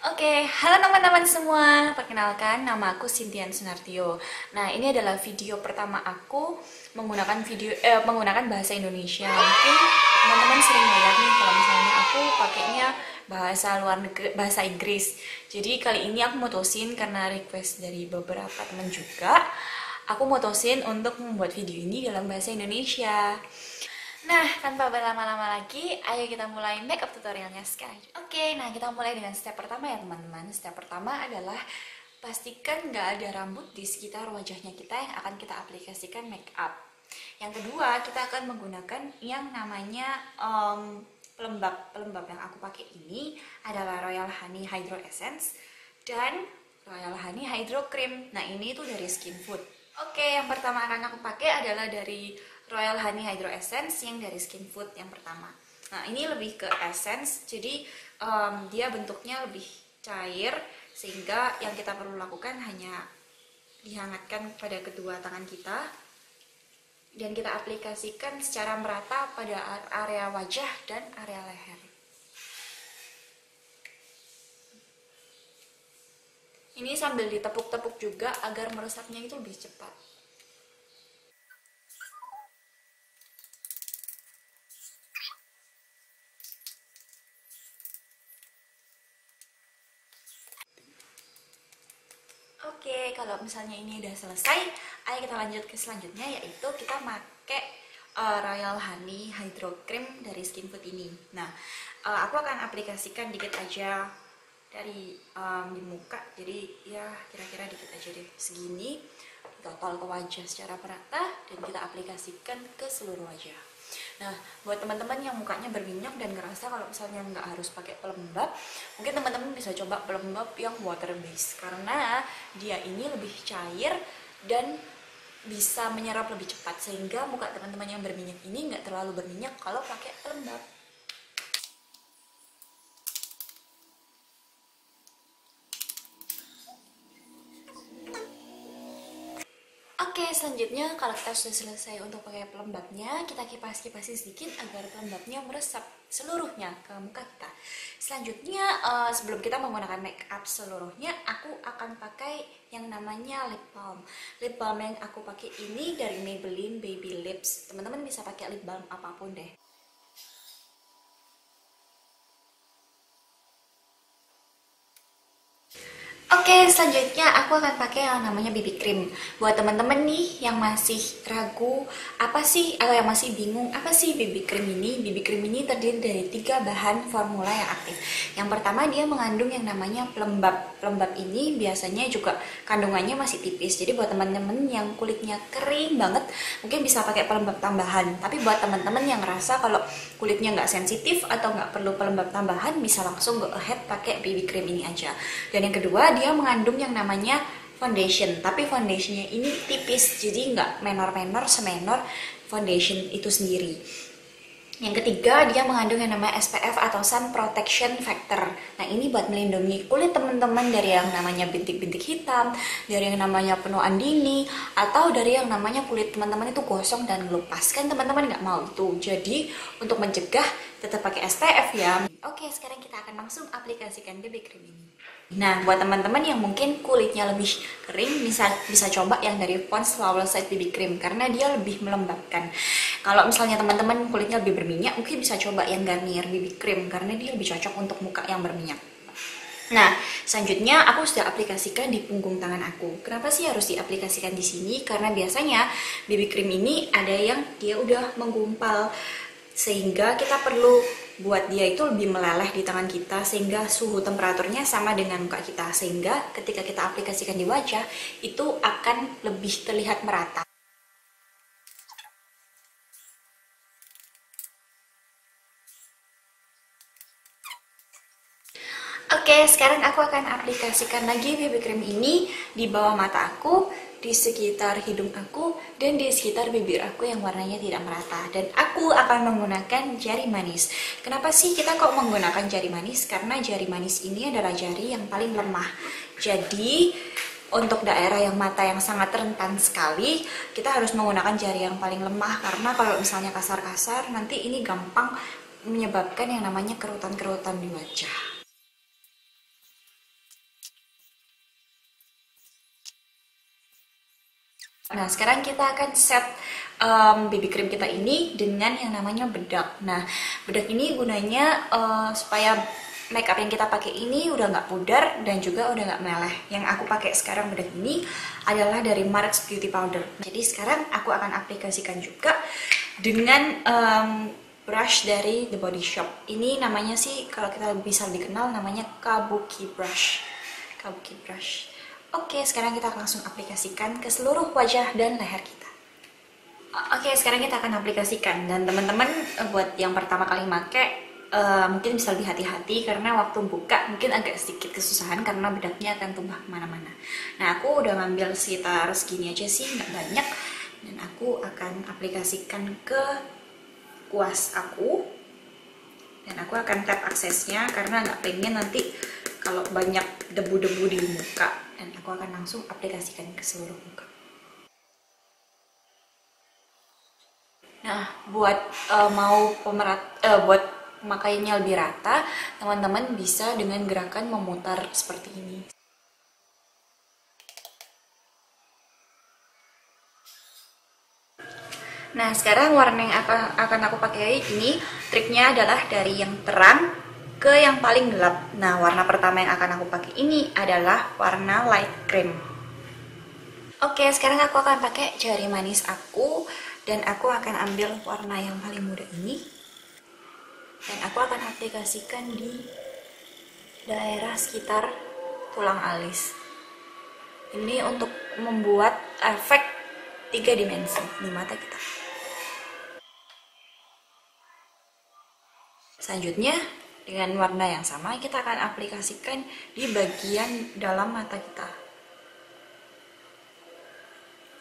Halo teman-teman semua. Perkenalkan, nama aku Cynthia Sunartio. Nah, ini adalah video pertama aku menggunakan bahasa Indonesia. Mungkin teman-teman sering lihat nih kalau misalnya aku pakainya bahasa luar negeri, bahasa Inggris. Jadi kali ini aku mutusin karena request dari beberapa teman juga, aku mutusin untuk membuat video ini dalam bahasa Indonesia. Nah, tanpa berlama-lama lagi, ayo kita mulai makeup tutorialnya sekarang. Nah kita mulai dengan step pertama ya teman-teman. Step pertama adalah pastikan nggak ada rambut di sekitar wajahnya kita yang akan kita aplikasikan makeup. Yang kedua, kita akan menggunakan yang namanya pelembab. Pelembab yang aku pakai ini adalah Royal Honey Hydro Essence dan Royal Honey Hydro Cream. Nah, ini tuh dari Skin Food. Yang pertama akan aku pakai adalah dari Royal Honey Hydro Essence yang dari Skin Food yang pertama. Nah, ini lebih ke essence, jadi dia bentuknya lebih cair, sehingga yang kita perlu lakukan hanya dihangatkan pada kedua tangan kita dan kita aplikasikan secara merata pada area wajah dan area leher. Ini sambil ditepuk-tepuk juga agar meresapnya itu lebih cepat. Kalau misalnya ini udah selesai, ayo kita lanjut ke selanjutnya, yaitu kita pakai Royal Honey Hydro Cream dari Skin Food ini. Nah, aku akan aplikasikan dikit aja dari di muka, jadi ya kira-kira dikit aja deh, segini, total ke wajah secara merata, dan kita aplikasikan ke seluruh wajah. Nah, buat teman-teman yang mukanya berminyak dan ngerasa kalau misalnya nggak harus pakai pelembab, mungkin teman-teman bisa coba pelembab yang water based, karena dia ini lebih cair dan bisa menyerap lebih cepat, sehingga muka teman-teman yang berminyak ini nggak terlalu berminyak kalau pakai pelembab. Selanjutnya kalau kita sudah selesai untuk pakai pelembabnya, kita kipas-kipasi sedikit agar pelembabnya meresap seluruhnya ke muka kita. Selanjutnya, sebelum kita menggunakan make up seluruhnya, aku akan pakai yang namanya lip balm. Lip balm yang aku pakai ini dari Maybelline Baby Lips. Teman-teman bisa pakai lip balm apapun deh. Selanjutnya aku akan pakai yang namanya BB cream. Buat teman-teman nih yang masih ragu apa sih, atau yang masih bingung apa sih BB cream ini? BB cream ini terdiri dari 3 bahan formula yang aktif. Yang pertama, dia mengandung yang namanya pelembab. Pelembab ini biasanya juga kandungannya masih tipis. Jadi buat teman-teman yang kulitnya kering banget, mungkin bisa pakai pelembab tambahan. Tapi buat teman-teman yang ngerasa kalau kulitnya nggak sensitif atau nggak perlu pelembab tambahan, bisa langsung go ahead pakai BB cream ini aja. Dan yang kedua, dia mengandung yang namanya foundation, tapi foundationnya ini tipis, jadi nggak menor-menor semenor foundation itu sendiri. Yang ketiga, dia mengandung yang namanya SPF atau Sun Protection Factor. Nah, ini buat melindungi kulit teman-teman dari yang namanya bintik-bintik hitam, dari yang namanya penuaan dini, atau dari yang namanya kulit teman-teman itu gosong dan ngelupas. Kan teman-teman nggak mau itu. Jadi, untuk mencegah, tetap pakai SPF ya. Sekarang kita akan langsung aplikasikan BB cream ini. Nah, buat teman-teman yang mungkin kulitnya lebih kering, bisa coba yang dari Pond's Flawless Side BB Cream karena dia lebih melembabkan. Kalau misalnya teman-teman kulitnya lebih berminyak, mungkin bisa coba yang Garnier BB Cream karena dia lebih cocok untuk muka yang berminyak. Nah, selanjutnya aku sudah aplikasikan di punggung tangan aku. Kenapa sih harus diaplikasikan di sini? Karena biasanya BB cream ini ada yang dia udah menggumpal, sehingga kita perlu buat dia itu lebih meleleh di tangan kita, sehingga suhu temperaturnya sama dengan muka kita, sehingga ketika kita aplikasikan di wajah itu akan lebih terlihat merata. Sekarang aku akan aplikasikan lagi BB cream ini di bawah mata aku, di sekitar hidung aku, dan di sekitar bibir aku yang warnanya tidak merata. Dan aku akan menggunakan jari manis. Kenapa sih kita kok menggunakan jari manis? Karena jari manis ini adalah jari yang paling lemah. Jadi, untuk daerah yang mata yang sangat rentan sekali, kita harus menggunakan jari yang paling lemah. Karena kalau misalnya kasar-kasar, nanti ini gampang menyebabkan yang namanya kerutan-kerutan di wajah. Nah, sekarang kita akan set BB cream kita ini dengan yang namanya bedak. Nah, bedak ini gunanya supaya makeup yang kita pakai ini udah nggak pudar dan juga udah nggak meleleh. Yang aku pakai sekarang bedak ini adalah dari Marks Beauty Powder. Jadi sekarang aku akan aplikasikan juga dengan brush dari The Body Shop. Ini namanya sih kalau kita bisa lebih kenal namanya Kabuki Brush. Kabuki Brush. Oke, sekarang kita langsung aplikasikan ke seluruh wajah dan leher kita. Oke, sekarang kita akan aplikasikan, dan teman-teman buat yang pertama kali make mungkin bisa lebih hati-hati karena waktu buka mungkin agak sedikit kesusahan karena bedaknya akan tumpah kemana-mana. Nah, aku udah ngambil sekitar segini aja sih, nggak banyak, dan aku akan aplikasikan ke kuas aku, dan aku akan tap aksesnya karena nggak pengen nanti kalau banyak debu-debu di muka, dan aku akan langsung aplikasikan ke seluruh muka. Nah, buat buat pemakaiannya lebih rata, teman-teman bisa dengan gerakan memutar seperti ini. Nah, sekarang warna yang akan aku pakai ini, triknya adalah dari yang terang ke yang paling gelap. Nah, warna pertama yang akan aku pakai ini adalah warna light cream. Oke, sekarang aku akan pakai jari manis aku, dan aku akan ambil warna yang paling muda ini, dan aku akan aplikasikan di daerah sekitar tulang alis. Ini untuk membuat efek 3 dimensi di mata kita. Selanjutnya, dengan warna yang sama kita akan aplikasikan di bagian dalam mata kita.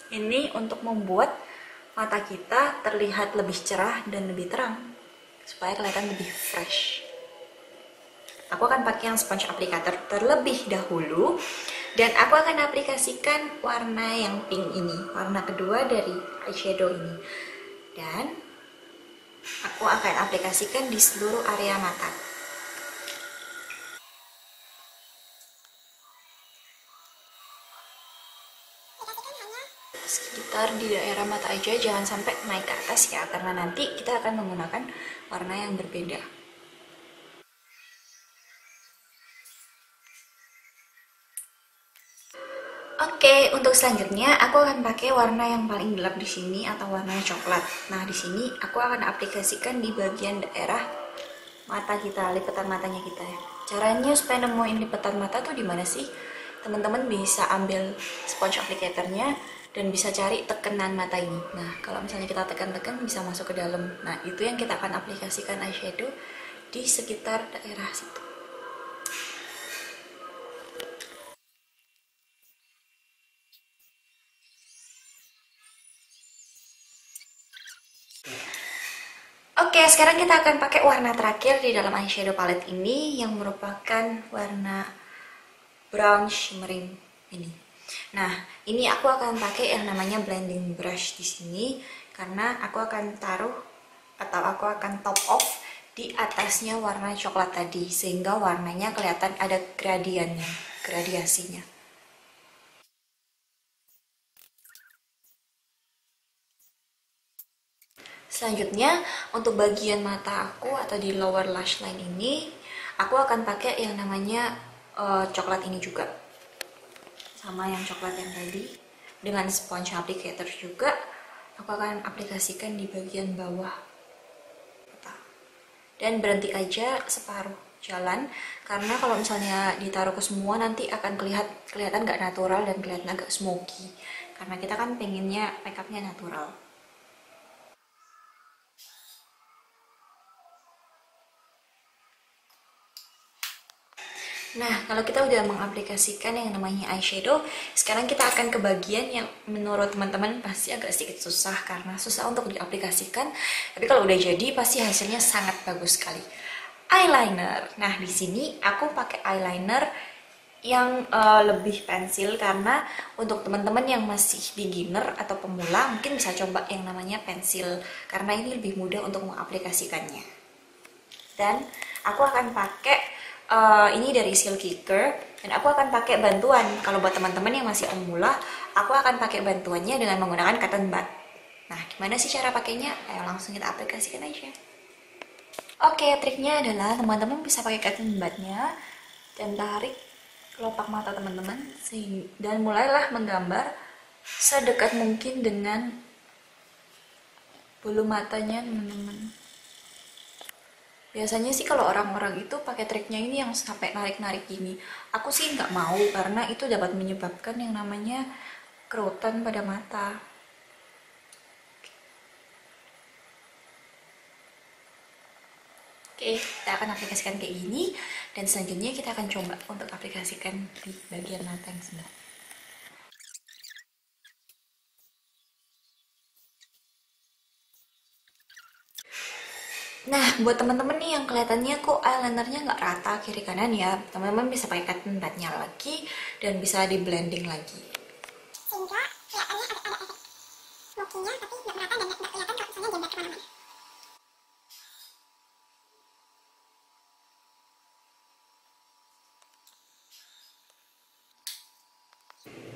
Ini untuk membuat mata kita terlihat lebih cerah dan lebih terang, supaya kelihatan lebih fresh. Aku akan pakai yang sponge applicator terlebih dahulu, dan aku akan aplikasikan warna yang pink ini, warna kedua dari eyeshadow ini, dan aku akan aplikasikan di seluruh area mata. Sekitar di daerah mata aja, jangan sampai naik ke atas ya, karena nanti kita akan menggunakan warna yang berbeda. Oke, untuk selanjutnya aku akan pakai warna yang paling gelap di sini atau warna coklat. Nah, di sini aku akan aplikasikan di bagian daerah mata kita, lipatan matanya kita ya. Caranya supaya nemuin lipatan mata tuh di mana sih? Teman-teman bisa ambil sponge applicatornya dan bisa cari tekenan mata ini. Nah, kalau misalnya kita tekan-tekan bisa masuk ke dalam. Nah, itu yang kita akan aplikasikan eyeshadow di sekitar daerah situ. Oke, sekarang kita akan pakai warna terakhir di dalam eyeshadow palette ini, yang merupakan warna brown shimmering ini. Nah, ini aku akan pakai yang namanya blending brush di sini karena aku akan taruh atau aku akan top off di atasnya warna coklat tadi, sehingga warnanya kelihatan ada gradiannya, gradiasinya. Selanjutnya, untuk bagian mata aku atau di lower lash line ini, aku akan pakai yang namanya coklat ini juga. Sama yang coklat yang tadi, dengan sponge applicator juga, aku akan aplikasikan di bagian bawah mata. Dan berhenti aja separuh jalan, karena kalau misalnya ditaruh ke semua nanti akan kelihatan nggak natural dan kelihatan agak smoky. Karena kita kan pengennya makeupnya natural. Nah, kalau kita udah mengaplikasikan yang namanya eyeshadow, sekarang kita akan ke bagian yang menurut teman-teman pasti agak sedikit susah karena susah untuk diaplikasikan. Tapi kalau udah jadi pasti hasilnya sangat bagus sekali. Eyeliner. Nah, di sini aku pakai eyeliner yang lebih pensil karena untuk teman-teman yang masih beginner atau pemula mungkin bisa coba yang namanya pensil karena ini lebih mudah untuk mengaplikasikannya. Dan aku akan pakai Ini dari Silky Care dan aku akan pakai bantuan. Kalau buat teman-teman yang masih pemula, aku akan pakai bantuannya dengan menggunakan cotton bud. Nah, gimana sih cara pakainya? Ayo langsung kita aplikasikan aja. Oke, triknya adalah teman-teman bisa pakai cotton budnya dan tarik kelopak mata teman-teman dan mulailah menggambar sedekat mungkin dengan bulu matanya teman-teman. Biasanya sih kalau orang-orang itu pakai triknya ini yang sampai narik-narik gini. Aku sih nggak mau karena itu dapat menyebabkan yang namanya kerutan pada mata. Oke, kita akan aplikasikan kayak gini dan selanjutnya kita akan coba untuk aplikasikan di bagian mata yang sebelah. Nah, buat teman-teman nih yang kelihatannya kok eyelinernya nggak rata kiri kanan ya, teman-teman bisa pakai cotton budnya lagi dan bisa di blending lagi. Sehingga kelihatannya ada efek smoky-nya tapi nggak merata dan nggak kelihatan kalau misalnya jambak kemana-mana.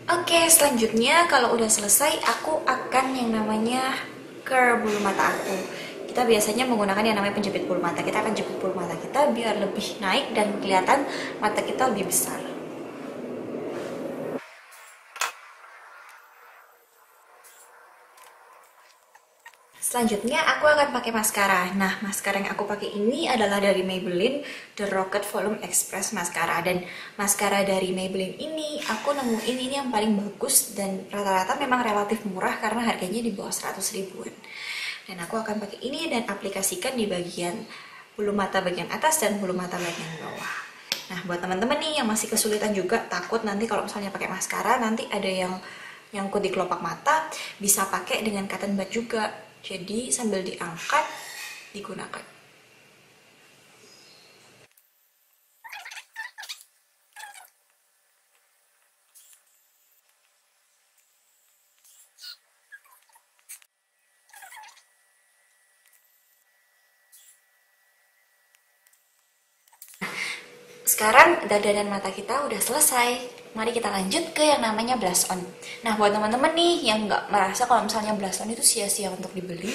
Oke, selanjutnya kalau udah selesai, aku akan yang namanya curl bulu mata aku. Kita biasanya menggunakan yang namanya penjepit bulu mata. Kita akan jepit bulu mata kita biar lebih naik dan kelihatan mata kita lebih besar. Selanjutnya aku akan pakai maskara. Nah, maskara yang aku pakai ini adalah dari Maybelline The Rocket Volume Express Mascara. Dan maskara dari Maybelline ini aku nemuin ini yang paling bagus dan rata-rata memang relatif murah karena harganya di bawah 100 ribuan. Dan aku akan pakai ini dan aplikasikan di bagian bulu mata bagian atas dan bulu mata bagian bawah. Nah, buat teman-teman nih yang masih kesulitan juga, takut nanti kalau misalnya pakai maskara nanti ada yang nyangkut di kelopak mata, bisa pakai dengan cotton bud juga. Jadi sambil diangkat, digunakan. Sekarang dada dan mata kita udah selesai. Mari kita lanjut ke yang namanya blush on. Nah, buat teman-teman nih yang nggak merasa kalau misalnya blush on itu sia-sia untuk dibeli,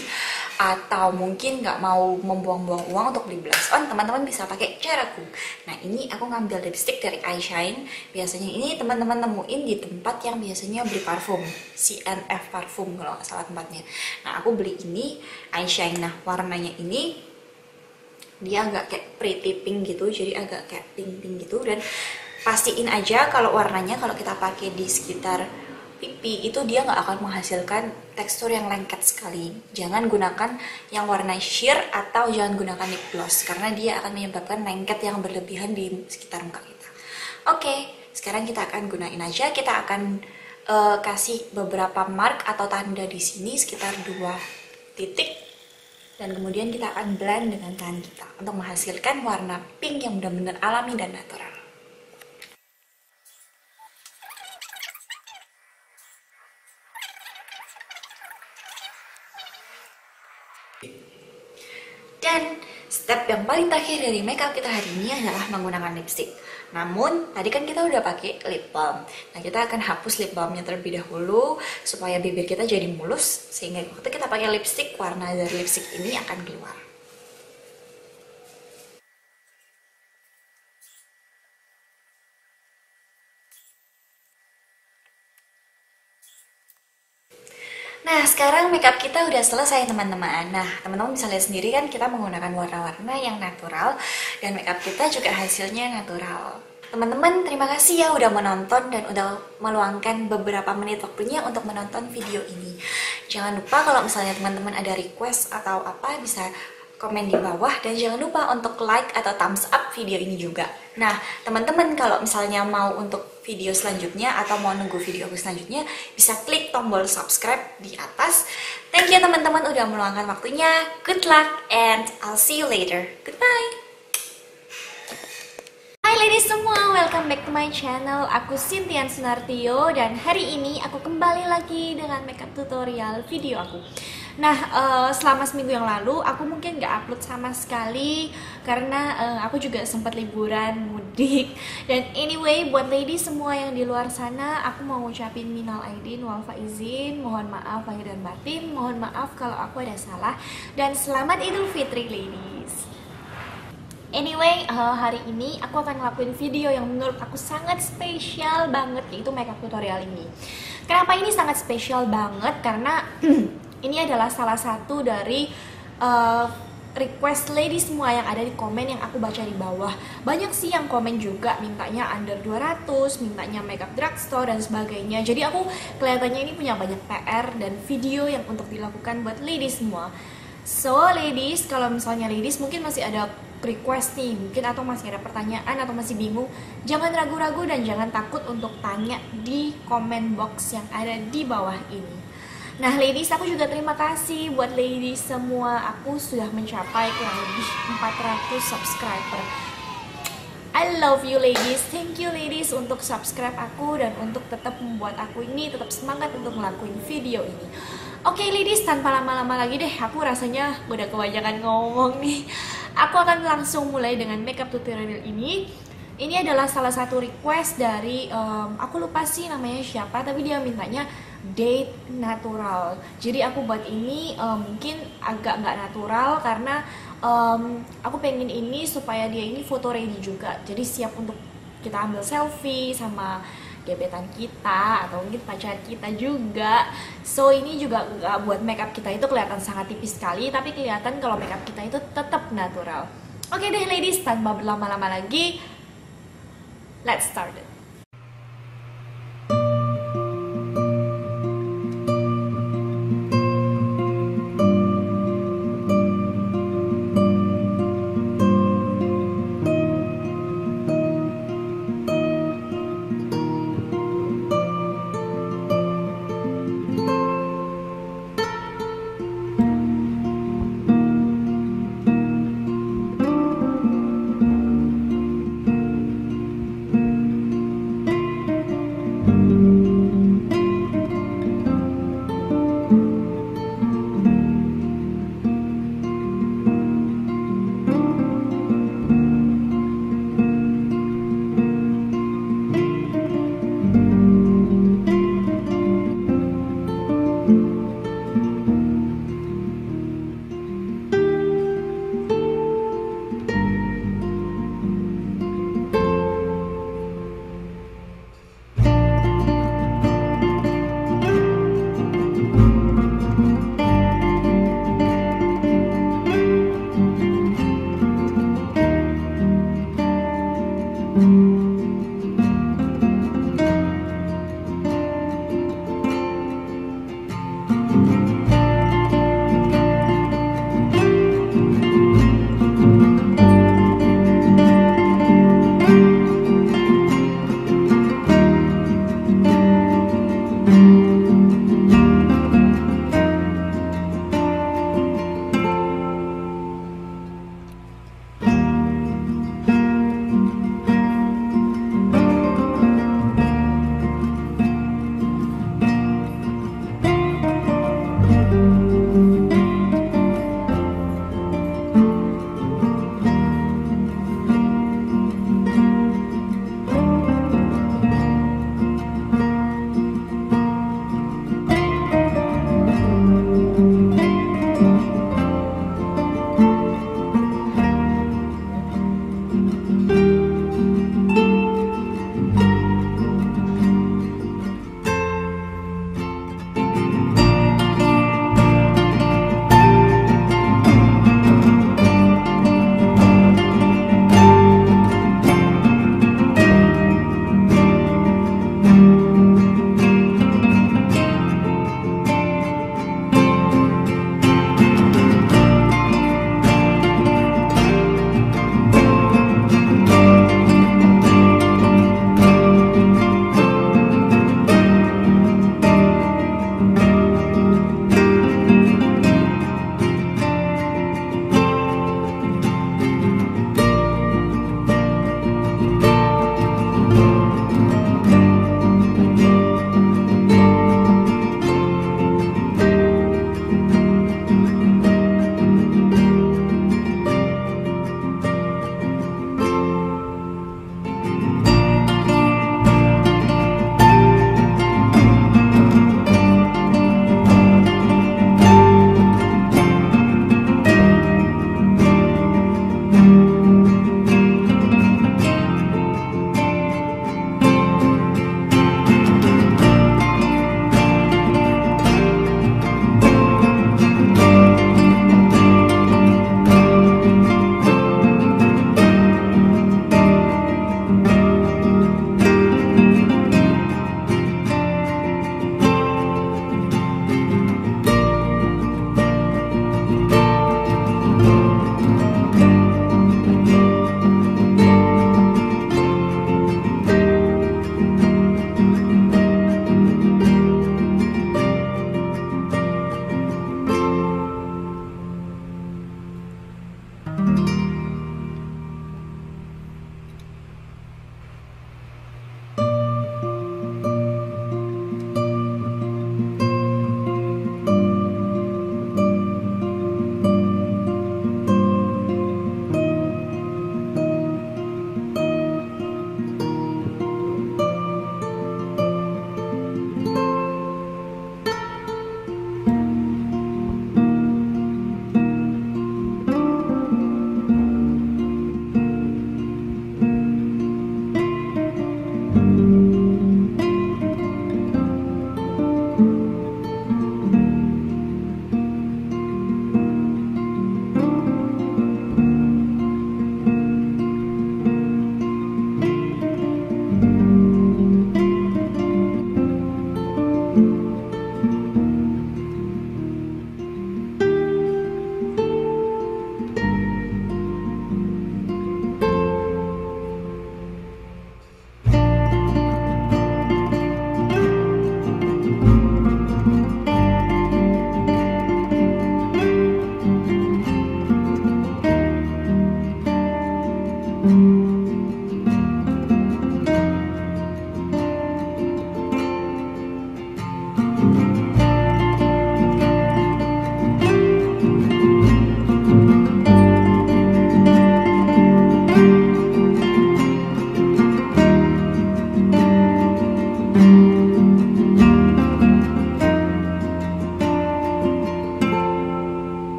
atau mungkin nggak mau membuang-buang uang untuk beli blush on, teman-teman bisa pakai caraku. Nah, ini aku ngambil lipstick dari iShine. Biasanya ini teman-teman nemuin di tempat yang biasanya beli parfum, CNF Parfum kalau nggak salah tempatnya. Nah, aku beli ini iShine. Nah, warnanya ini dia agak kayak pretty pink gitu, jadi agak kayak pink-pink gitu. Dan pastiin aja kalau warnanya kalau kita pakai di sekitar pipi itu dia nggak akan menghasilkan tekstur yang lengket sekali. Jangan gunakan yang warna sheer atau jangan gunakan lip gloss karena dia akan menyebabkan lengket yang berlebihan di sekitar muka kita. Oke, sekarang kita akan gunain aja. Kita akan kasih beberapa mark atau tanda di sini sekitar 2 titik. Dan kemudian kita akan blend dengan tangan kita untuk menghasilkan warna pink yang benar-benar alami dan natural. Dan step yang paling terakhir dari makeup kita hari ini adalah menggunakan lipstick. Namun, tadi kan kita udah pakai lip balm. Nah, kita akan hapus lip balmnya terlebih dahulu supaya bibir kita jadi mulus, sehingga waktu kita pakai lipstick, warna dari lipstick ini akan keluar. Nah, sekarang makeup kita udah selesai teman-teman. Nah, teman-teman bisa lihat sendiri kan kita menggunakan warna-warna yang natural dan makeup kita juga hasilnya natural. Teman-teman, terima kasih ya udah menonton dan udah meluangkan beberapa menit waktunya untuk menonton video ini. Jangan lupa kalau misalnya teman-teman ada request atau apa bisa komen di bawah dan jangan lupa untuk like atau thumbs up video ini juga. Nah, teman-teman kalau misalnya mau untuk video selanjutnya atau mau nunggu video aku selanjutnya bisa klik tombol subscribe di atas. Thank you teman-teman udah meluangkan waktunya. Good luck and I'll see you later. Goodbye. Hai ladies semua, welcome back to my channel. Aku Cynthia Sunartio dan hari ini aku kembali lagi dengan makeup tutorial video aku. Nah, selama seminggu yang lalu aku mungkin nggak upload sama sekali karena aku juga sempat liburan mudik. Dan anyway, buat lady semua yang di luar sana, aku mau ngucapin minal aidin wal faizin, mohon maaf lahir dan batin, mohon maaf kalau aku ada salah, dan selamat Idul Fitri ladies. Anyway, hari ini aku akan ngelakuin video yang menurut aku sangat spesial banget, yaitu makeup tutorial ini. Kenapa ini sangat spesial banget? Karena ini adalah salah satu dari request lady semua yang ada di komen yang aku baca di bawah. Banyak sih yang komen juga mintanya under 200, mintanya makeup drugstore dan sebagainya. Jadi aku kelihatannya ini punya banyak PR dan video yang untuk dilakukan buat lady semua. So ladies, kalau misalnya ladies mungkin masih ada request nih, mungkin atau masih ada pertanyaan atau masih bingung, jangan ragu-ragu dan jangan takut untuk tanya di comment box yang ada di bawah ini. Nah ladies, aku juga terima kasih buat ladies semua. Aku sudah mencapai kurang lebih 400 subscriber. I love you ladies, thank you ladies untuk subscribe aku dan untuk tetap membuat aku ini tetap semangat untuk ngelakuin video ini. Oke ladies, tanpa lama-lama lagi deh, aku rasanya udah kebanyakan ngomong nih. Aku akan langsung mulai dengan makeup tutorial ini. Ini adalah salah satu request dari, aku lupa sih namanya siapa, tapi dia mintanya date natural. Jadi aku buat ini mungkin agak nggak natural karena aku pengen ini supaya dia ini foto ready juga. Jadi siap untuk kita ambil selfie sama gebetan kita atau mungkin pacar kita juga. So ini juga nggak buat makeup kita itu kelihatan sangat tipis sekali, tapi kelihatan kalau makeup kita itu tetap natural. Oke deh ladies, tanpa berlama-lama lagi, let's start it.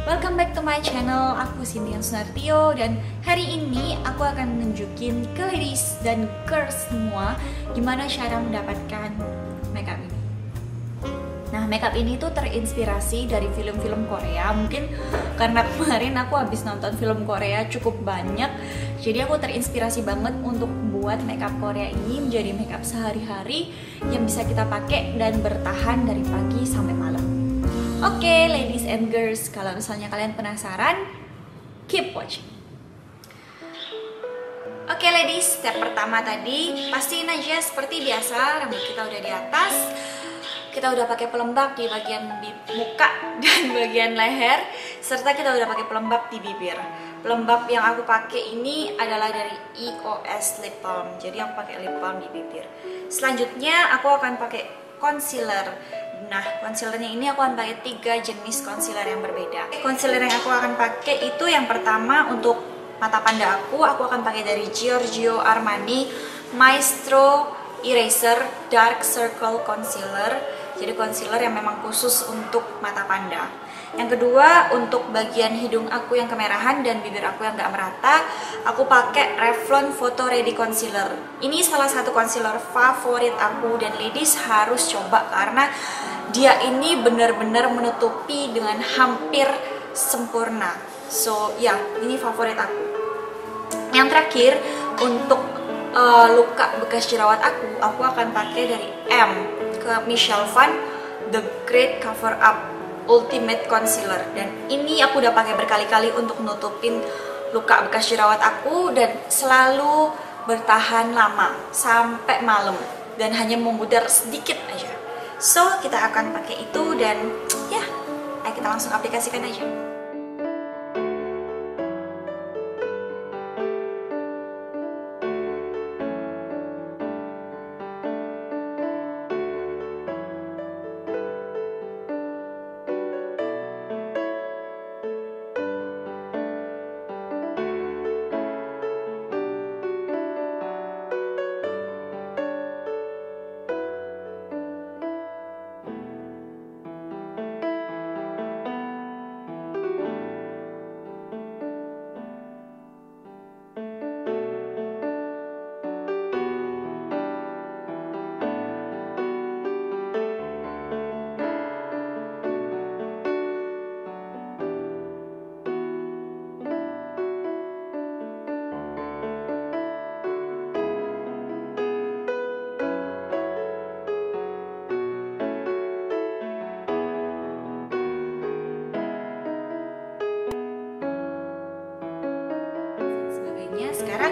Welcome back to my channel, aku Cynthia Sunartio. Dan hari ini aku akan nunjukin ke ladies dan girls semua gimana cara mendapatkan makeup ini. Nah, makeup ini tuh terinspirasi dari film-film Korea. Mungkin karena kemarin aku habis nonton film Korea cukup banyak, jadi aku terinspirasi banget untuk buat makeup Korea ini menjadi makeup sehari-hari yang bisa kita pakai dan bertahan dari pagi sampai malam. Oke, ladies and girls, kalau misalnya kalian penasaran, keep watching. Oke ladies, step pertama tadi pastiin aja seperti biasa rambut kita udah di atas. Kita udah pakai pelembab di bagian muka dan bagian leher, serta kita udah pakai pelembab di bibir. Pelembab yang aku pakai ini adalah dari EOS Lip Balm. Jadi aku pakai lip balm di bibir. Selanjutnya aku akan pakai concealer. Nah, concealernya ini aku akan pakai 3 jenis concealer yang berbeda. Concealer yang aku akan pakai itu yang pertama untuk mata panda aku akan pakai dari Giorgio Armani Maestro Eraser Dark Circle Concealer. Jadi concealer yang memang khusus untuk mata panda. Yang kedua, untuk bagian hidung aku yang kemerahan dan bibir aku yang gak merata, aku pakai Revlon Photo Ready Concealer. Ini salah satu concealer favorit aku dan ladies harus coba karena dia ini benar-benar menutupi dengan hampir sempurna. So, ya, ini favorit aku. Yang terakhir, untuk luka bekas jerawat aku akan pakai dari ke Michelle Phan The Great Cover Up Ultimate Concealer. Dan ini aku udah pakai berkali-kali untuk nutupin luka bekas jerawat aku dan selalu bertahan lama sampai malam dan hanya memudar sedikit aja. So, kita akan pakai itu dan ya, ayo kita langsung aplikasikan aja.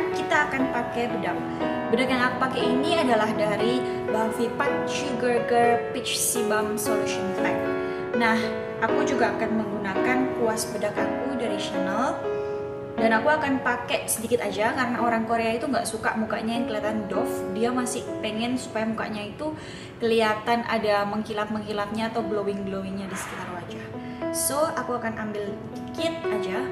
sekarang kita akan pakai bedak. Bedak yang aku pakai ini adalah dari Bavipat Sugar Girl Peach Sebum Solution Pack. Nah, aku juga akan menggunakan kuas bedak aku dari Chanel. Dan aku akan pakai sedikit aja karena orang Korea itu nggak suka mukanya yang kelihatan doff. Dia masih pengen supaya mukanya itu kelihatan ada mengkilap-mengkilapnya atau glowing-glowingnya di sekitar wajah. So, aku akan ambil dikit aja.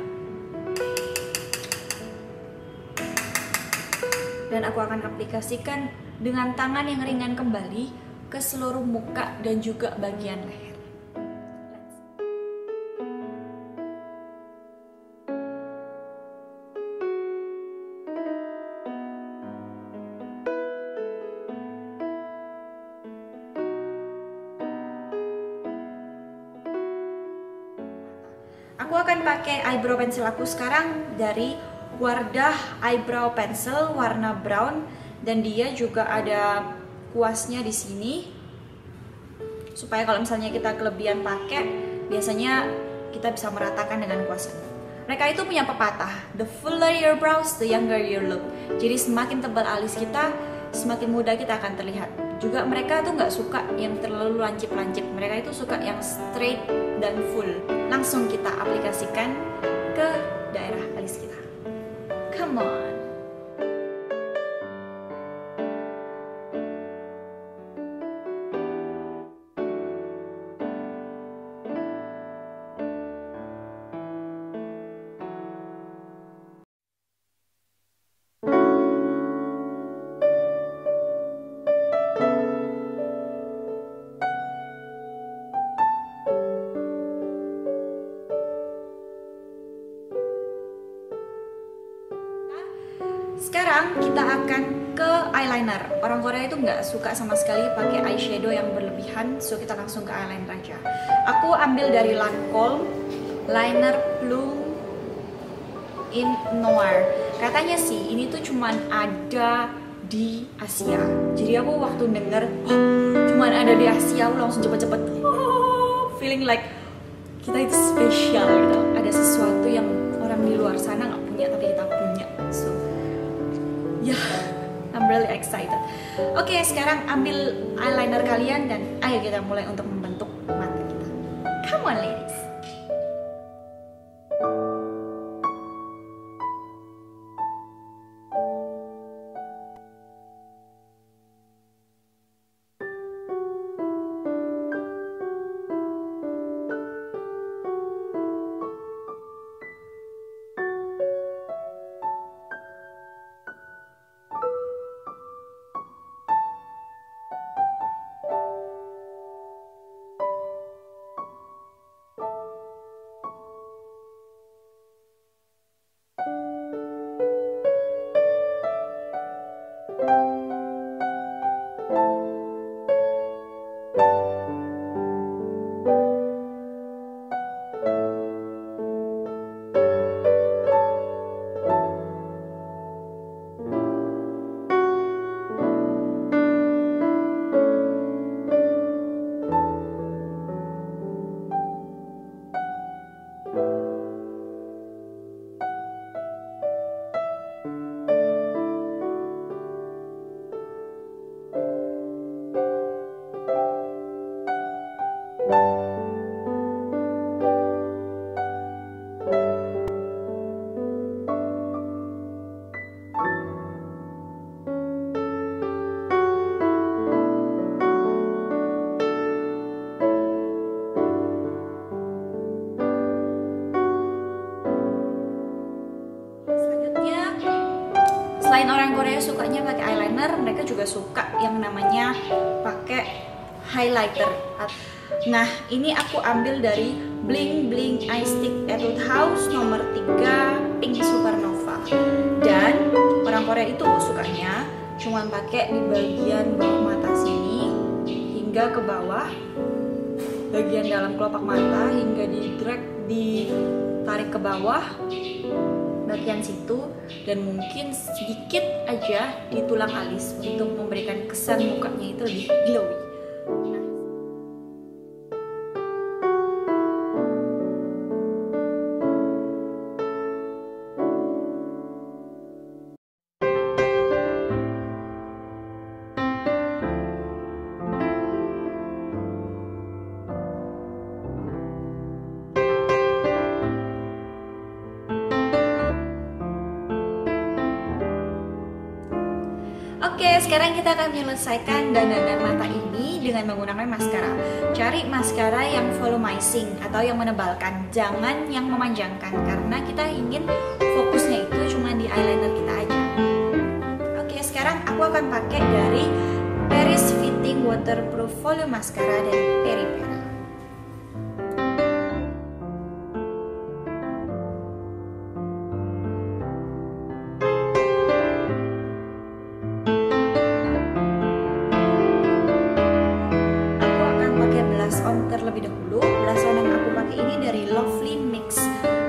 Dan aku akan aplikasikan dengan tangan yang ringan kembali ke seluruh muka dan juga bagian leher. Aku akan pakai eyebrow pencil aku sekarang dari Wardah Eyebrow Pencil warna brown, dan dia juga ada kuasnya di sini. Supaya kalau misalnya kita kelebihan pakai, biasanya kita bisa meratakan dengan kuasnya. Mereka itu punya pepatah, the fuller your brows, the younger your look. Jadi semakin tebal alis kita, semakin muda kita akan terlihat. Juga mereka tuh nggak suka yang terlalu lancip-lancip. Mereka itu suka yang straight dan full. Langsung kita aplikasikan ke daerah alis kita. Come on. Sekarang kita akan ke eyeliner. Orang Korea itu nggak suka sama sekali pakai eyeshadow yang berlebihan, so kita langsung ke eyeliner aja. Aku ambil dari Lancome Liner Bloom in Noir. Katanya sih ini tuh cuman ada di Asia. Jadi aku waktu denger cuman ada di Asia, aku langsung cepet-cepet feeling like kita itu spesial gitu. Ada sesuatu yang orang di luar sana nggak punya tapi kita punya. So I'm really excited. Oke, sekarang ambil eyeliner kalian dan ayo kita mulai untuk membentuk mata kita. Come on ladies. Selain orang Korea sukanya pakai eyeliner, mereka juga suka yang namanya pakai highlighter. Nah, ini aku ambil dari Bling Bling Eye Stick Etude House nomor 3 Pink Supernova. Dan orang Korea itu sukanya cuman pakai di bagian bawah mata sini hingga ke bawah, bagian dalam kelopak mata hingga ditarik ke bawah bagian situ, dan mungkin sedikit aja di tulang alis untuk memberikan kesan mukanya itu lebih glowy. Oke, sekarang kita akan menyelesaikan dandan mata ini dengan menggunakan maskara. Cari maskara yang volumizing atau yang menebalkan, jangan yang memanjangkan, karena kita ingin fokusnya itu cuma di eyeliner kita aja. Oke, sekarang aku akan pakai dari Paris Fitting Waterproof Volume Mascara dari Peripera. Terlebih dahulu, blush on yang aku pakai ini dari Lovely Mix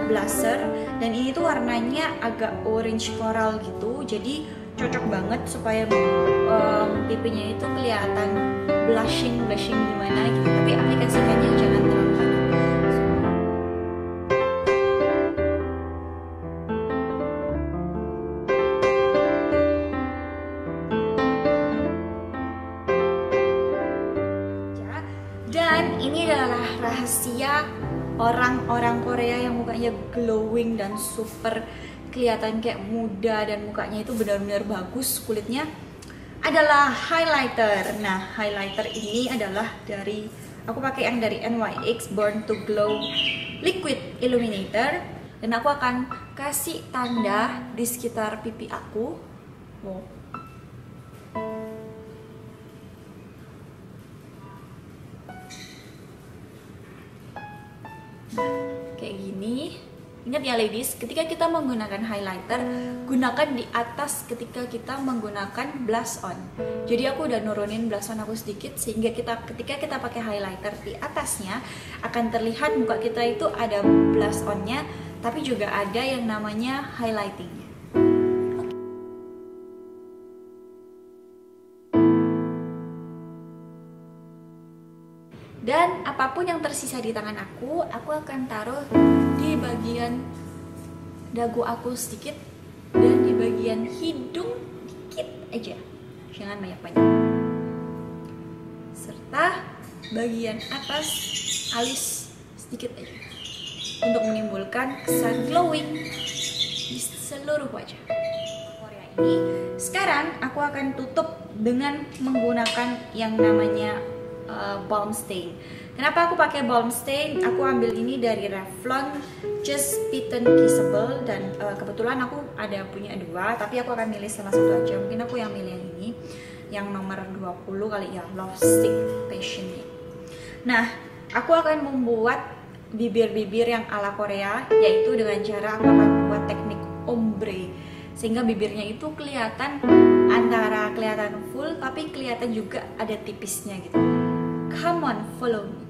Blusher, dan ini tuh warnanya agak orange coral gitu, jadi cocok banget supaya pipinya itu kelihatan blushing gimana gitu, tapi aplikasikannya jangan terlalu banyak. Dan ini adalah rahasia orang-orang Korea yang mukanya glowing dan super kelihatan kayak muda dan mukanya itu benar-benar bagus kulitnya, adalah highlighter. Nah, highlighter ini adalah dari, aku pakai yang dari NYX Born to Glow Liquid Illuminator, dan aku akan kasih tanda di sekitar pipi aku. Wow. Kayak gini. Ingat ya ladies, ketika kita menggunakan highlighter, gunakan di atas ketika kita menggunakan blush on. Jadi aku udah nurunin blush on aku sedikit, sehingga ketika kita pakai highlighter di atasnya akan terlihat muka kita itu ada blush onnya, tapi juga ada yang namanya highlightingnya. Dan apapun yang tersisa di tangan aku akan taruh di bagian dagu aku sedikit dan di bagian hidung dikit aja, jangan banyak-banyak. Serta bagian atas alis sedikit aja untuk menimbulkan kesan glowing di seluruh wajah. Korea ini. Sekarang aku akan tutup dengan menggunakan yang namanya balm stain. Kenapa aku pakai balm stain? Aku ambil ini dari Revlon Just Bitten Kissable, dan kebetulan aku ada punya dua, tapi aku akan milih salah satu aja. Mungkin aku yang milih yang ini, yang nomor 20 kali ya, Love Stick Passion. Nah, aku akan membuat bibir-bibir yang ala Korea, yaitu dengan cara aku akan membuat teknik ombre, sehingga bibirnya itu kelihatan antara kelihatan full tapi kelihatan juga ada tipisnya gitu. Come on, follow me.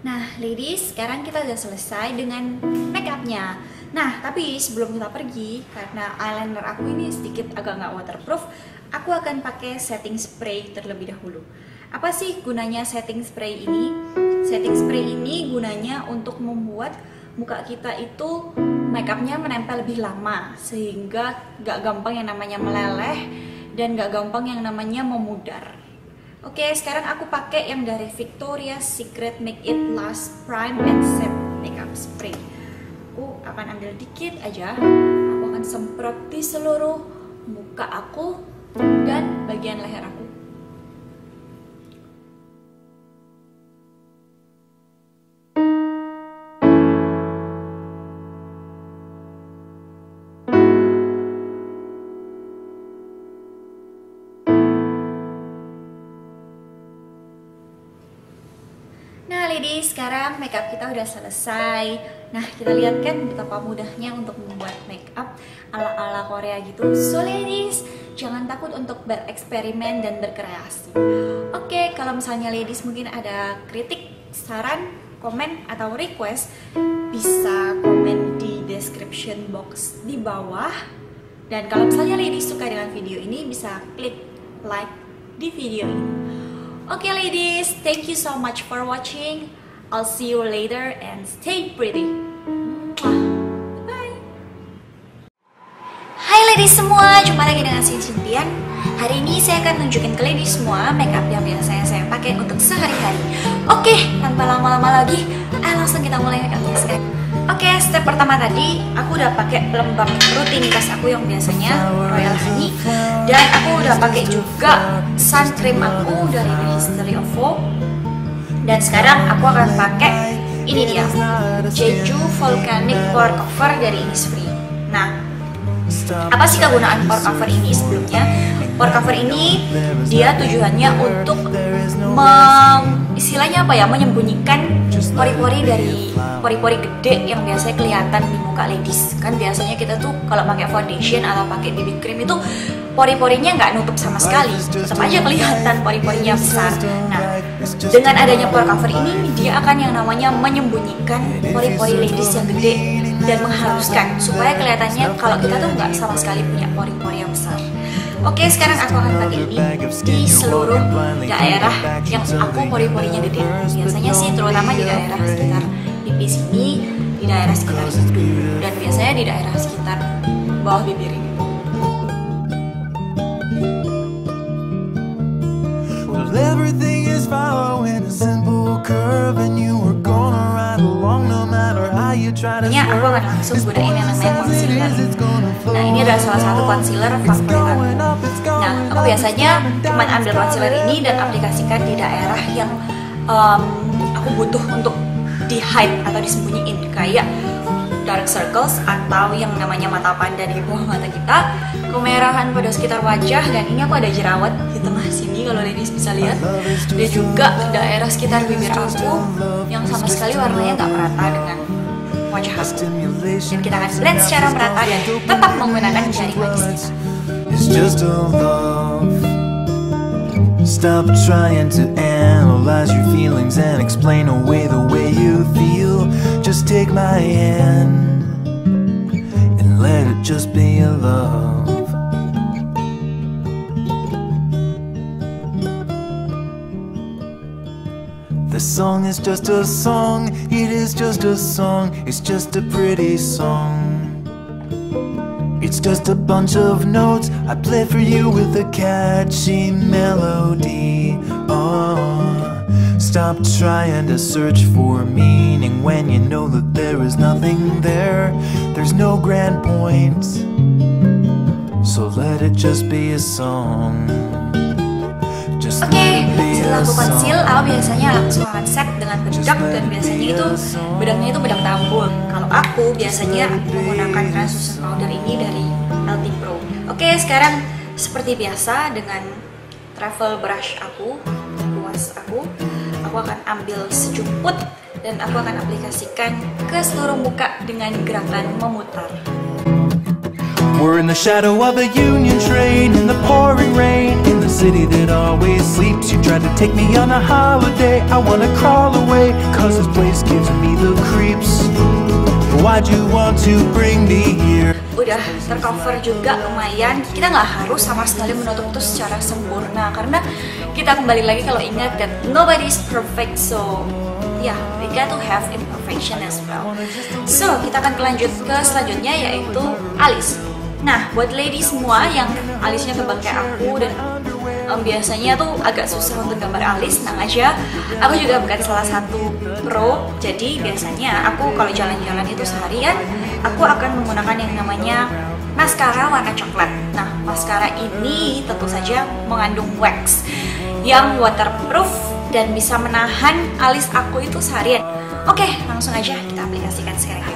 Nah, ladies, sekarang kita udah selesai dengan make upnya. Nah, tapi sebelum kita pergi, karena eyeliner aku ini sedikit agak nggak waterproof, aku akan pakai setting spray terlebih dahulu. Apa sih gunanya setting spray ini? Setting spray ini gunanya untuk membuat muka kita itu make upnya menempel lebih lama, sehingga nggak gampang yang namanya meleleh dan nggak gampang yang namanya memudar. Oke, sekarang aku pakai yang dari Victoria's Secret Make It Last Prime and Set Makeup Spray. Aku akan ambil dikit aja, aku akan semprot di seluruh muka aku dan bagian leher aku. Nah ladies, sekarang makeup kita udah selesai. Nah kita lihat kan betapa mudahnya untuk membuat makeup ala-ala Korea gitu. So ladies, jangan takut untuk bereksperimen dan berkreasi. Oke, kalau misalnya ladies mungkin ada kritik, saran, komen, atau request, bisa komen di description box di bawah. Dan kalau misalnya ladies suka dengan video ini, bisa klik like di video ini. Okay ladies, thank you so much for watching. I'll see you later and stay pretty. Bye. Hai ladies semua, jumpa lagi dengan Sintian. Hari ini saya akan nunjukin ke ladies semua makeup yang biasanya saya pakai untuk sehari-hari. Oke, tanpa lama-lama lagi, langsung kita mulai makeupnya sekarang. Oke, step pertama tadi aku udah pakai pelembab rutinitas aku yang biasanya Royal Honey, dan aku udah pakai juga sun cream aku dari The History of Vogue. Dan sekarang aku akan pakai ini dia, Jeju Volcanic Pore Cover dari Innisfree. Nah, apa sih kegunaan pore cover ini sebelumnya? Pore cover ini dia tujuannya untuk istilahnya apa ya, menyembunyikan pori-pori dari pori-pori gede yang biasanya kelihatan di muka ladies. Kan biasanya kita tuh kalau pakai foundation atau pakai BB cream itu pori-porinya nggak nutup sama sekali, tetap aja kelihatan pori-porinya besar. Nah, dengan adanya pore cover ini dia akan yang namanya menyembunyikan pori-pori ladies yang gede dan menghaluskan supaya kelihatannya kalau kita tuh nggak sama sekali punya pori-pori yang besar. Oke, sekarang aku akan pakai ini di seluruh daerah yang aku pori-porinya gede. Biasanya sih terutama di daerah sekitar pipi sini, di daerah sekitar hidung, dan biasanya di daerah sekitar bawah bibir ini. Well, everything is following a simple curve and you were gonna ride along no matter how you try to Aku akan langsung gunain yang namanya concealer. Nah, ini adalah salah satu concealer favorit aku. Nah, aku biasanya cuma ambil concealer ini dan aplikasikan di daerah yang aku butuh untuk di hide atau disembunyiin, kayak dark circles atau yang namanya mata panda di bawah mata kita, kemerahan pada sekitar wajah, dan ini aku ada jerawat di tengah sini kalau ladies bisa lihat, dan juga daerah sekitar bibir aku yang sama sekali warnanya nggak merata dengan wajah aku. Dan kita akan blend secara merata dan tetap menggunakan jari manis. It's just a love. Stop trying to analyze your feelings and explain away the way you feel. Just take my hand and let it just be a love. The song is just a song, it is just a song, it's just a pretty song. It's just a bunch of notes I play for you with a catchy melody. Oh, stop trying to search for meaning when you know that there is nothing there. There's no grand point, so let it just be a song. Oke, setelah aku conceal, aku biasanya langsung akan set dengan bedak, dan biasanya itu bedaknya itu bedak tabur. Kalau aku biasanya menggunakan translucent powder ini dari LT Pro. Oke, sekarang seperti biasa dengan travel brush aku, kuas aku akan ambil sejumput dan aku akan aplikasikan ke seluruh muka dengan gerakan memutar. We're in the shadow of a Union train, in the pouring rain, in the city that always sleeps. You tried to take me on a holiday, I wanna crawl away, cause this place gives me the creeps. Why'd you want to bring me here? Udah tercover juga lumayan, kita nggak harus sama sekali menutup itu secara sempurna, karena kita kembali lagi kalau ingat that nobody is perfect, so yeah, we got to have imperfection as well. So, kita akan lanjut ke selanjutnya, yaitu alis. Nah, buat ladies semua yang alisnya tebal kayak aku dan biasanya tuh agak susah untuk gambar alis, tenang aja, aku juga bukan salah satu pro. Jadi biasanya aku kalau jalan-jalan itu seharian, aku akan menggunakan yang namanya maskara warna coklat. Nah, maskara ini tentu saja mengandung wax yang waterproof dan bisa menahan alis aku itu seharian. Oke, langsung aja kita aplikasikan sekarang.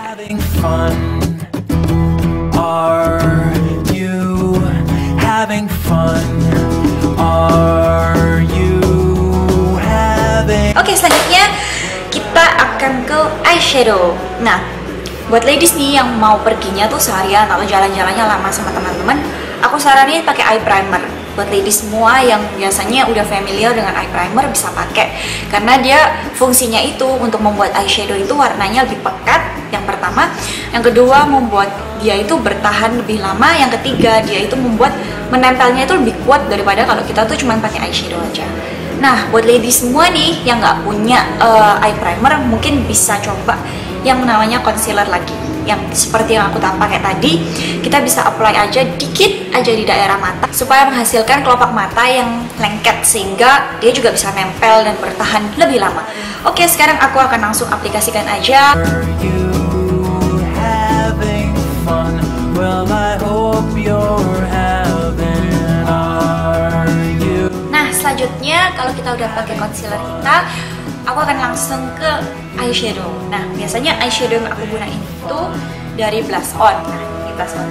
Are you having fun? Are you having... Oke, selanjutnya kita akan ke eyeshadow. Nah, buat ladies nih yang mau perginya tuh seharian atau jalan-jalannya lama sama teman-teman, aku saranin pakai eye primer. Buat ladies semua yang biasanya udah familiar dengan eye primer bisa pakai, karena dia fungsinya itu untuk membuat eyeshadow itu warnanya lebih pekat, yang pertama. Yang kedua, membuat dia itu bertahan lebih lama. Yang ketiga, dia itu membuat menempelnya itu lebih kuat daripada kalau kita tuh cuma pakai eyeshadow aja. Nah, buat ladies semua nih yang nggak punya eye primer, mungkin bisa coba yang namanya concealer lagi. Yang seperti yang aku pakai tadi, kita bisa apply aja dikit aja di daerah mata supaya menghasilkan kelopak mata yang lengket sehingga dia juga bisa nempel dan bertahan lebih lama. Oke, sekarang aku akan langsung aplikasikan aja. Are you having fun? Well, I hope you're having. Are you? Nah, selanjutnya kalau kita udah pakai concealer kita, aku akan langsung ke eyeshadow. Nah, biasanya eyeshadow yang aku gunain itu dari blush on. Nah, ini blush on.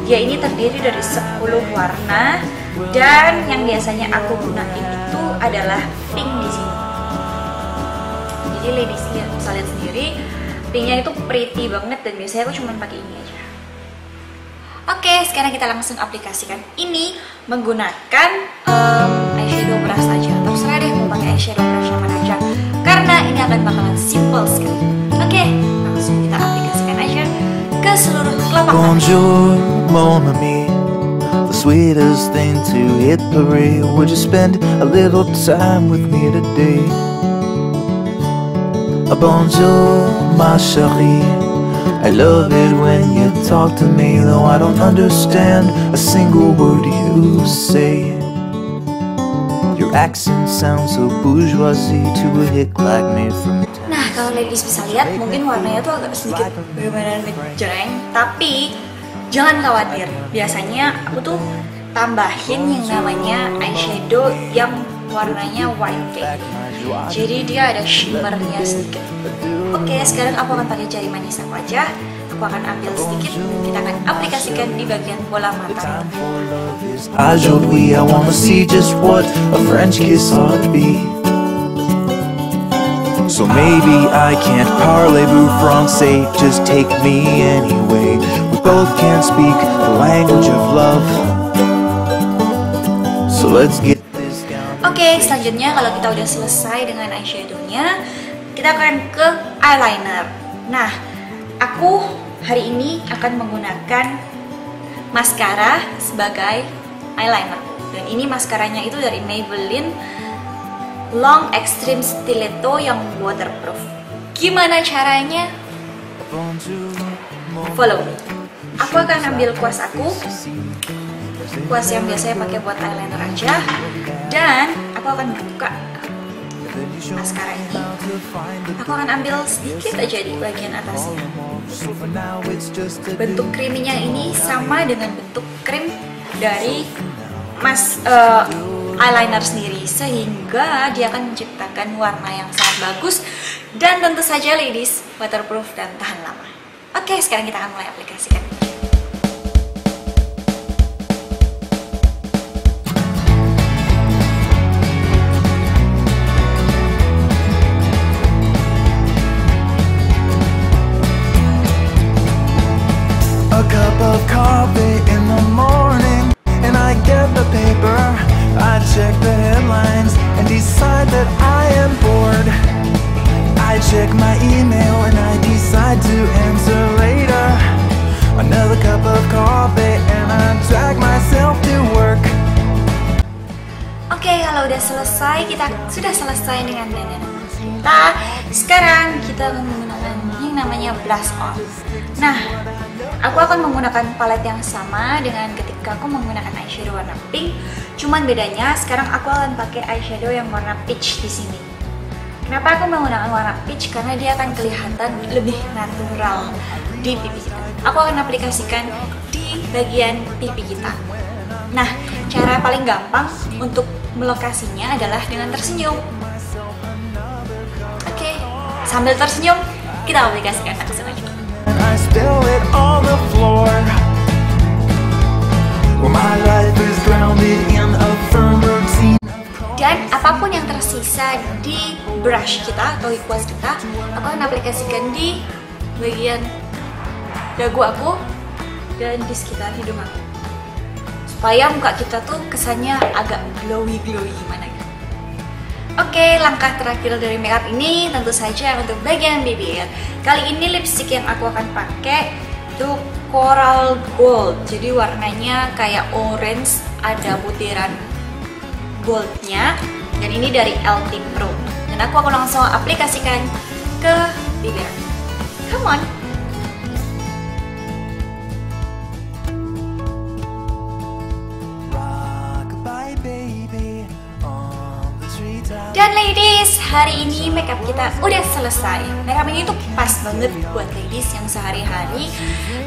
Dia ini terdiri dari 10 warna dan yang biasanya aku gunain itu adalah pink di sini. Jadi ladies bisa lihat sendiri, pinknya itu pretty banget dan biasanya aku cuma pakai ini aja. Oke, sekarang kita langsung aplikasikan ini menggunakan eyeshadow brush aja. Terserah deh mau pakai eyeshadow brush yang mana aja, karena ini akan bakalan simple sekali. Oke, langsung kita aplikasikan aja ke seluruh kelopak mata. Bonjour, mon ami. The sweetest thing to hit parade. Would you spend a little time with me today? Bonjour, ma chérie. I love it when you talk to me, though I don't understand a single word you say. Your accent sounds so bourgeoisie to a hick like me from. Nah, kalau ladies bisa lihat, mungkin warnanya tuh agak sedikit benar-benar ngejreng, tapi jangan khawatir. Biasanya aku tuh tambahin yang namanya eyeshadow yang warnanya white kayak gini. Jadi dia ada shimmernya sedikit. Oke, sekarang aku akan pakai jari manis aku aja. Aku akan ambil sedikit, kita akan aplikasikan di bagian bola mata. Aujourd'hui, I wanna see just what a French kiss ought to be. So maybe I can't parlez-vous français, just take me anyway. We both can't speak the language of love. So let's get this down. Oke, selanjutnya kalau kita udah selesai dengan eyeshadownya, kita akan ke eyeliner. Nah, aku hari ini akan menggunakan maskara sebagai eyeliner. Dan ini maskaranya itu dari Maybelline Long Extreme Stiletto yang waterproof. Gimana caranya? Follow me. Aku akan ambil kuas aku, kuas yang biasanya pakai buat eyeliner aja, dan aku akan buka maskara ini. Aku akan ambil sedikit aja di bagian atasnya. Bentuk kriminya ini sama dengan bentuk krim dari eyeliner sendiri, sehingga dia akan menciptakan warna yang sangat bagus dan tentu saja ladies waterproof dan tahan lama. Oke, sekarang kita akan mulai aplikasikan. A cup of coffee in the morning, and I get the paper. I check the headlines and decide that I am bored. I check my email and I decide to answer later. Another cup of coffee and I drag myself to work. Oke, kalau udah selesai, kita sudah selesai dengan dandanan kita. Sekarang kita menggunakan yang namanya blush on. Nah, aku akan menggunakan palet yang sama dengan ketika aku menggunakan eyeshadow warna pink. Cuman bedanya sekarang aku akan pakai eyeshadow yang warna peach di sini. Kenapa aku menggunakan warna peach? Karena dia akan kelihatan lebih natural di pipi kita. Aku akan aplikasikan di bagian pipi kita. Nah, cara paling gampang untuk melokasinya adalah dengan tersenyum. Oke, sambil tersenyum kita aplikasikan langsung aja. I spill it on the floor. Well, my life is grounded in a firm routine. Dan apapun yang tersisa di brush kita atau di kuas kita, aku akan aplikasikan di bagian dagu aku dan di sekitar hidung aku, supaya muka kita tuh kesannya agak glowy gimana gitu. Oke, langkah terakhir dari makeup ini tentu saja untuk bagian bibir. Kali ini lipstick yang aku akan pakai itu coral gold. Jadi warnanya kayak orange, ada butiran goldnya. Dan ini dari LT Pro. Dan aku akan langsung aplikasikan ke bibir. Come on. Rockabye baby on the treetop. Dan ladies, hari ini makeup kita udah selesai. Makeup ini tuh pas banget buat ladies yang sehari-hari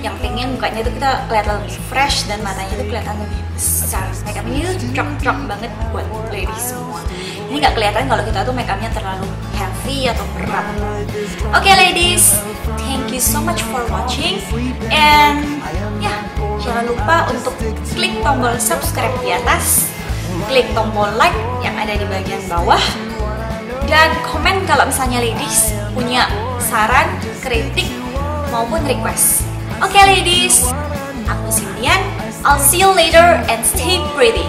yang pengen mukanya tuh kita kelihatan lebih fresh dan matanya tuh kelihatan lebih besar. Makeup ini tuh cocok banget buat ladies semua. Ini nggak kelihatan kalau kita tuh makeupnya terlalu heavy atau berat. Oke ladies, thank you so much for watching. And ya, jangan lupa untuk klik tombol subscribe di atas, klik tombol like yang ada di bagian bawah, dan komen kalau misalnya ladies punya saran, kritik, maupun request. Oke ladies, aku Cindian. I'll see you later and stay pretty.